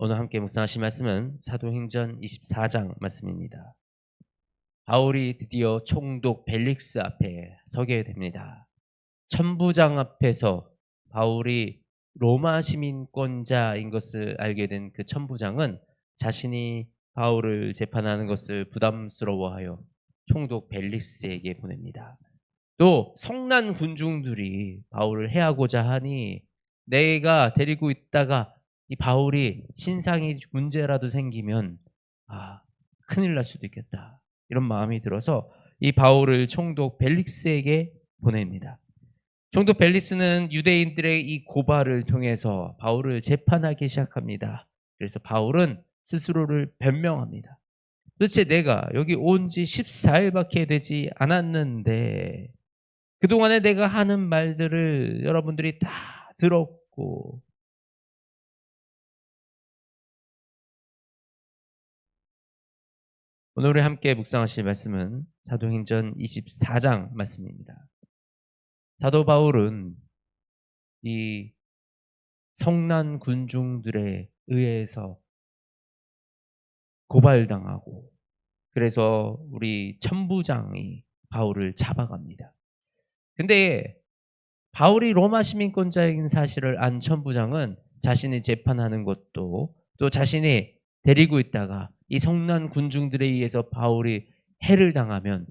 오늘 함께 묵상하실 말씀은 사도행전 24장 말씀입니다. 바울이 드디어 총독 벨릭스 앞에 서게 됩니다. 천부장 앞에서 바울이 로마 시민권자인 것을 알게 된 그 천부장은 자신이 바울을 재판하는 것을 부담스러워하여 총독 벨릭스에게 보냅니다. 또 성난 군중들이 바울을 해하고자 하니 내가 데리고 있다가 이 바울이 신상이 문제라도 생기면 큰일 날 수도 있겠다, 이런 마음이 들어서 이 바울을 총독 벨릭스에게 보냅니다. 총독 벨릭스는 유대인들의 이 고발을 통해서 바울을 재판하기 시작합니다. 그래서 바울은 스스로를 변명합니다. 도대체 내가 여기 온 지 14일밖에 되지 않았는데 그동안에 내가 하는 말들을 여러분들이 다 들었고, 오늘 우리 함께 묵상하실 말씀은 사도행전 24장 말씀입니다. 사도 바울은 이 성난 군중들에 의해서 고발당하고, 그래서 우리 천부장이 바울을 잡아갑니다. 근데 바울이 로마 시민권자인 사실을 안 천부장은 자신이 재판하는 것도, 또 자신이 데리고 있다가 이 성난 군중들에 의해서 바울이 해를 당하면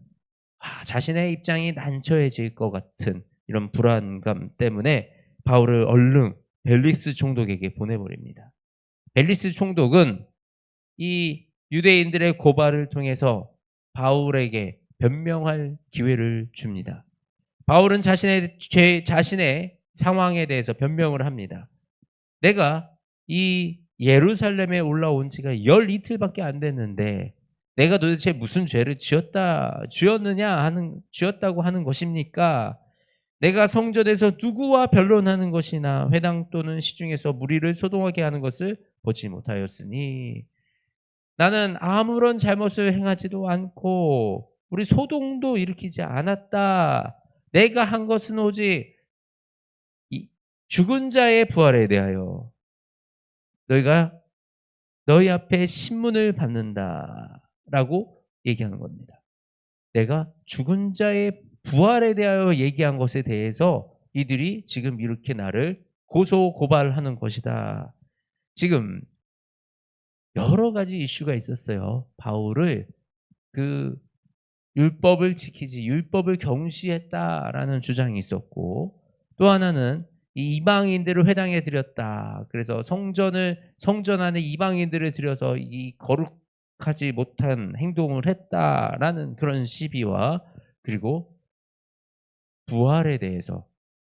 자신의 입장이 난처해질 것 같은 이런 불안감 때문에 바울을 얼른 벨릭스 총독에게 보내버립니다. 벨릭스 총독은 이 유대인들의 고발을 통해서 바울에게 변명할 기회를 줍니다. 바울은 자신의 상황에 대해서 변명을 합니다. 내가 이 예루살렘에 올라온 지가 열 이틀밖에 안 됐는데 내가 도대체 무슨 죄를 지었다고 하는 것입니까? 내가 성전에서 누구와 변론하는 것이나 회당 또는 시중에서 무리를 소동하게 하는 것을 보지 못하였으니 나는 아무런 잘못을 행하지도 않고 우리 소동도 일으키지 않았다. 내가 한 것은 오직 죽은 자의 부활에 대하여 너희가 너희 앞에 신문을 받는다라고 얘기하는 겁니다. 내가 죽은 자의 부활에 대하여 얘기한 것에 대해서 이들이 지금 이렇게 나를 고소 고발하는 것이다. 지금 여러 가지 이슈가 있었어요. 바울을 그 율법을 지키지, 율법을 경시했다라는 주장이 있었고, 또 하나는 이 이방인들을 회당에 들였다. 그래서 성전 안에 이방인들을 들여서 이 거룩하지 못한 행동을 했다라는 그런 시비와, 그리고 부활에 대해서,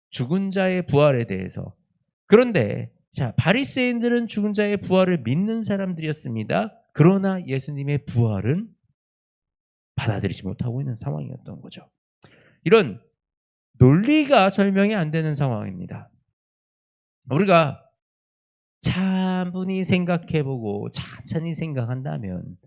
죽은 자의 부활에 대해서. 그런데 바리새인들은 죽은 자의 부활을 믿는 사람들이었습니다. 그러나 예수님의 부활은 받아들이지 못하고 있는 상황이었던 거죠. 이런 논리가 설명이 안 되는 상황입니다. 우리가 차분히 생각해보고 천천히 생각한다면,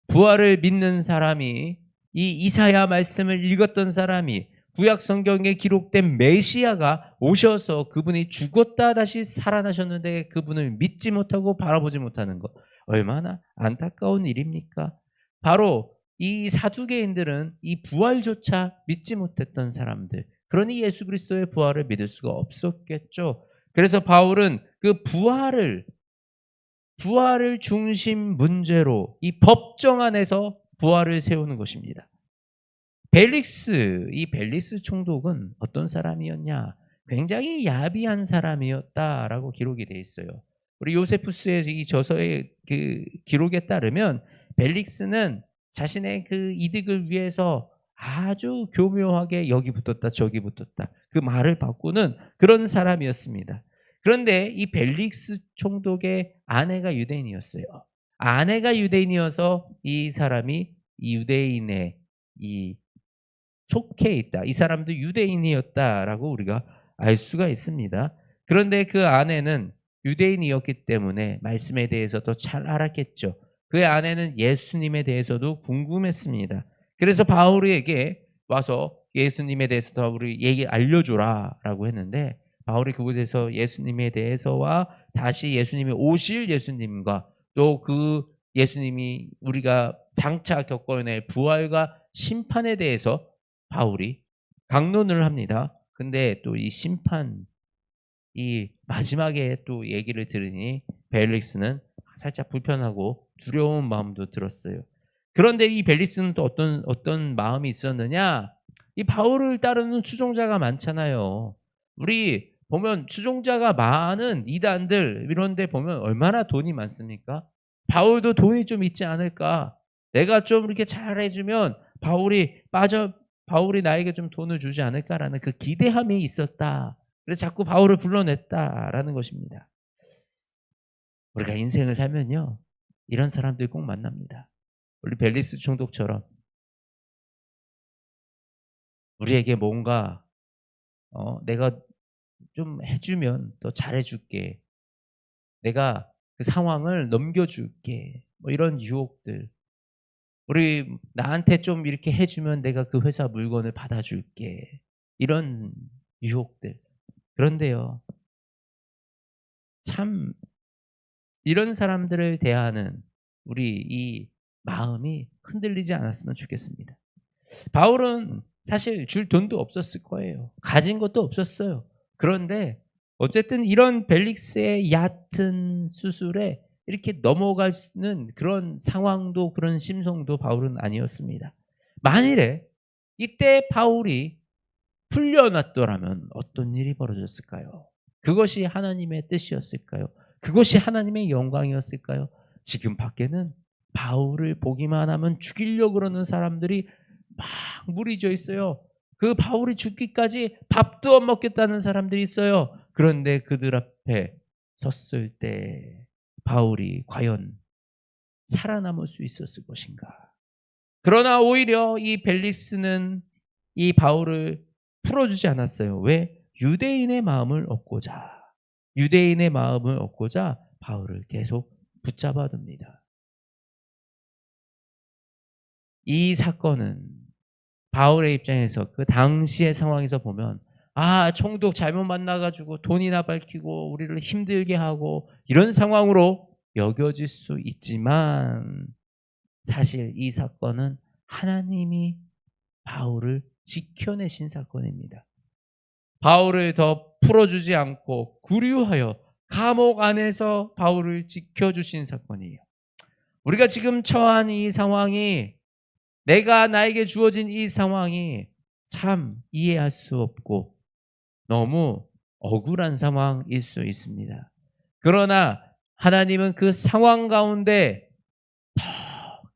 부활을 믿는 사람이, 이 이사야 말씀을 읽었던 사람이, 구약 성경에 기록된 메시아가 오셔서 그분이 죽었다 다시 살아나셨는데 그분을 믿지 못하고 바라보지 못하는 것, 얼마나 안타까운 일입니까? 바로 이 사두개인들은 이 부활조차 믿지 못했던 사람들, 그러니 예수 그리스도의 부활을 믿을 수가 없었겠죠. 그래서 바울은 그 부활을 중심 문제로 이 법정 안에서 부활을 세우는 것입니다. 이 벨릭스 총독은 어떤 사람이었냐? 굉장히 야비한 사람이었다라고 기록이 되어 있어요. 우리 요세푸스의 이 저서의 그 기록에 따르면 벨릭스는 자신의 그 이득을 위해서 아주 교묘하게 여기 붙었다 저기 붙었다 그 말을 바꾸는 그런 사람이었습니다. 그런데 이 벨릭스 총독의 아내가 유대인이었어요. 아내가 유대인이어서 이 사람이 이 유대인의 이 속해 있다, 이 사람도 유대인이었다라고 우리가 알 수가 있습니다. 그런데 그 아내는 유대인이었기 때문에 말씀에 대해서 더 잘 알았겠죠. 그의 아내는 예수님에 대해서도 궁금했습니다. 그래서 바울에게 와서 예수님에 대해서 더 우리 알려줘라 라고 했는데, 바울이 그곳에서 예수님에 대해서와 다시 예수님이 오실 예수님과 또 그 예수님이 우리가 장차 겪어낼 부활과 심판에 대해서 바울이 강론을 합니다. 근데 또 이 심판, 이 마지막에 또 얘기를 들으니 벨릭스는 살짝 불편하고 두려운 마음도 들었어요. 그런데 이 벨릭스는 또 어떤 마음이 있었느냐? 이 바울을 따르는 추종자가 많잖아요. 우리 보면 추종자가 많은 이단들 이런 데 보면 얼마나 돈이 많습니까? 바울도 돈이 좀 있지 않을까? 내가 좀 이렇게 잘해 주면 바울이 나에게 좀 돈을 주지 않을까라는 그 기대함이 있었다. 그래서 자꾸 바울을 불러냈다라는 것입니다. 우리가 인생을 살면요, 이런 사람들이 꼭 만납니다. 우리 벨리스 총독처럼 우리에게 뭔가 내가 좀 해주면 더 잘해줄게. 내가 그 상황을 넘겨줄게. 뭐 이런 유혹들. 우리 나한테 좀 이렇게 해주면 내가 그 회사 물건을 받아줄게. 이런 유혹들. 그런데요, 참 이런 사람들을 대하는 우리 이 마음이 흔들리지 않았으면 좋겠습니다. 바울은 사실 줄 돈도 없었을 거예요. 가진 것도 없었어요. 그런데 어쨌든 이런 벨릭스의 얕은 수술에 이렇게 넘어가는 그런 상황도 그런 심성도 바울은 아니었습니다. 만일에 이때 바울이 풀려났더라면 어떤 일이 벌어졌을까요? 그것이 하나님의 뜻이었을까요? 그것이 하나님의 영광이었을까요? 지금 밖에는 바울을 보기만 하면 죽이려고 그러는 사람들이 막 무리져 있어요. 그 바울이 죽기까지 밥도 안 먹겠다는 사람들이 있어요. 그런데 그들 앞에 섰을 때 바울이 과연 살아남을 수 있었을 것인가? 그러나 오히려 이 벨리스는 이 바울을 풀어주지 않았어요. 왜? 유대인의 마음을 얻고자. 유대인의 마음을 얻고자 바울을 계속 붙잡아 둡니다. 이 사건은 바울의 입장에서 그 당시의 상황에서 보면 총독 잘못 만나가지고 돈이나 밝히고 우리를 힘들게 하고 이런 상황으로 여겨질 수 있지만 사실 이 사건은 하나님이 바울을 지켜내신 사건입니다. 바울을 더 풀어주지 않고 구류하여 감옥 안에서 바울을 지켜주신 사건이에요. 우리가 지금 처한 이 상황이 나에게 주어진 이 상황이 참 이해할 수 없고 너무 억울한 상황일 수 있습니다. 그러나 하나님은 그 상황 가운데 더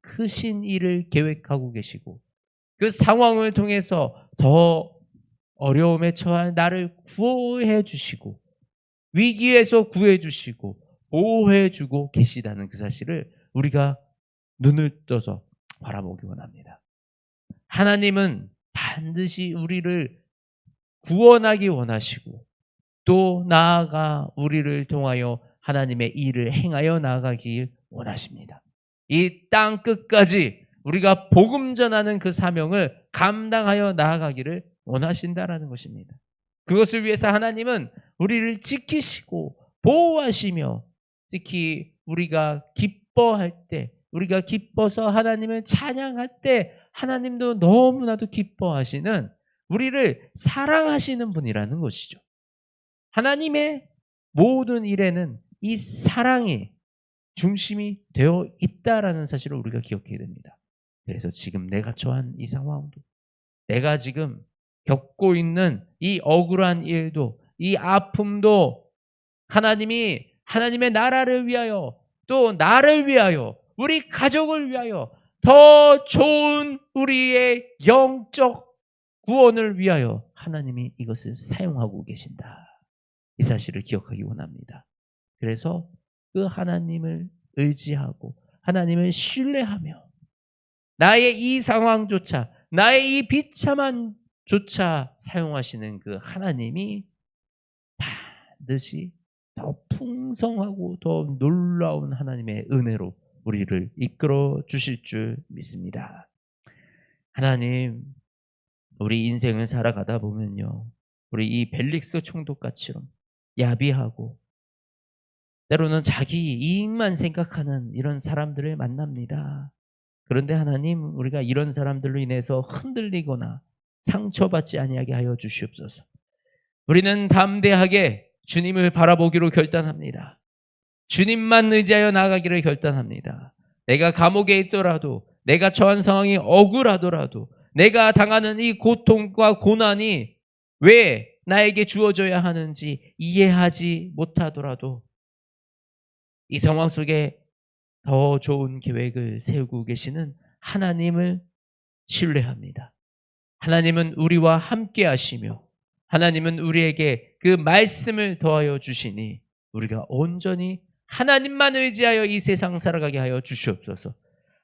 크신 일을 계획하고 계시고 그 상황을 통해서 더 어려움에 처한 나를 구해 주시고 위기에서 구해 주시고 보호해 주고 계시다는 그 사실을 우리가 눈을 떠서 바라보기 원합니다. 하나님은 반드시 우리를 구원하기 원하시고 또 나아가 우리를 통하여 하나님의 일을 행하여 나아가길 원하십니다. 이 땅 끝까지 우리가 복음 전하는 그 사명을 감당하여 나아가기를 원하신다라는 것입니다. 그것을 위해서 하나님은 우리를 지키시고 보호하시며 특히 우리가 기뻐할 때 우리가 기뻐서 하나님을 찬양할 때 하나님도 너무나도 기뻐하시는 우리를 사랑하시는 분이라는 것이죠. 하나님의 모든 일에는 이 사랑이 중심이 되어 있다라는 사실을 우리가 기억해야 됩니다. 그래서 지금 내가 처한 이 상황도 내가 지금 겪고 있는 이 억울한 일도 이 아픔도 하나님이 하나님의 나라를 위하여 또 나를 위하여 우리 가족을 위하여 더 좋은 우리의 영적 구원을 위하여 하나님이 이것을 사용하고 계신다. 이 사실을 기억하기 원합니다. 그래서 그 하나님을 의지하고 하나님을 신뢰하며 나의 이 상황조차 나의 이 비참한조차 사용하시는 그 하나님이 반드시 더 풍성하고 더 놀라운 하나님의 은혜로 우리를 이끌어 주실 줄 믿습니다. 하나님, 우리 인생을 살아가다 보면요, 우리 이 벨릭스 총독같이럼 야비하고 때로는 자기 이익만 생각하는 이런 사람들을 만납니다. 그런데 하나님, 우리가 이런 사람들로 인해서 흔들리거나 상처받지 아니하게 하여 주시옵소서. 우리는 담대하게 주님을 바라보기로 결단합니다. 주님만 의지하여 나아가기를 결단합니다. 내가 감옥에 있더라도, 내가 처한 상황이 억울하더라도, 내가 당하는 이 고통과 고난이 왜 나에게 주어져야 하는지 이해하지 못하더라도 이 상황 속에 더 좋은 계획을 세우고 계시는 하나님을 신뢰합니다. 하나님은 우리와 함께 하시며 하나님은 우리에게 그 말씀을 더하여 주시니 우리가 온전히 하나님만 의지하여 이 세상 살아가게 하여 주시옵소서.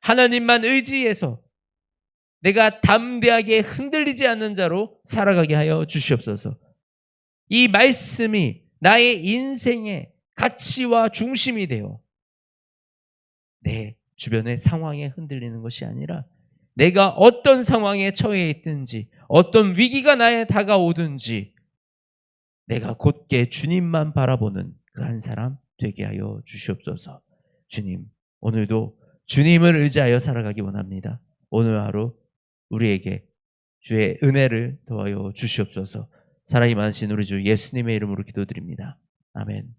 하나님만 의지해서 내가 담대하게 흔들리지 않는 자로 살아가게 하여 주시옵소서. 이 말씀이 나의 인생의 가치와 중심이 되어 내 주변의 상황에 흔들리는 것이 아니라 내가 어떤 상황에 처해 있든지 어떤 위기가 나에 다가오든지 내가 곧게 주님만 바라보는 그 한 사람 되게 하여 주시옵소서. 주님, 오늘도 주님을 의지하여 살아가기 원합니다. 오늘 하루 우리에게 주의 은혜를 더하여 주시옵소서. 사랑이 많으신 우리 주 예수님의 이름으로 기도드립니다. 아멘.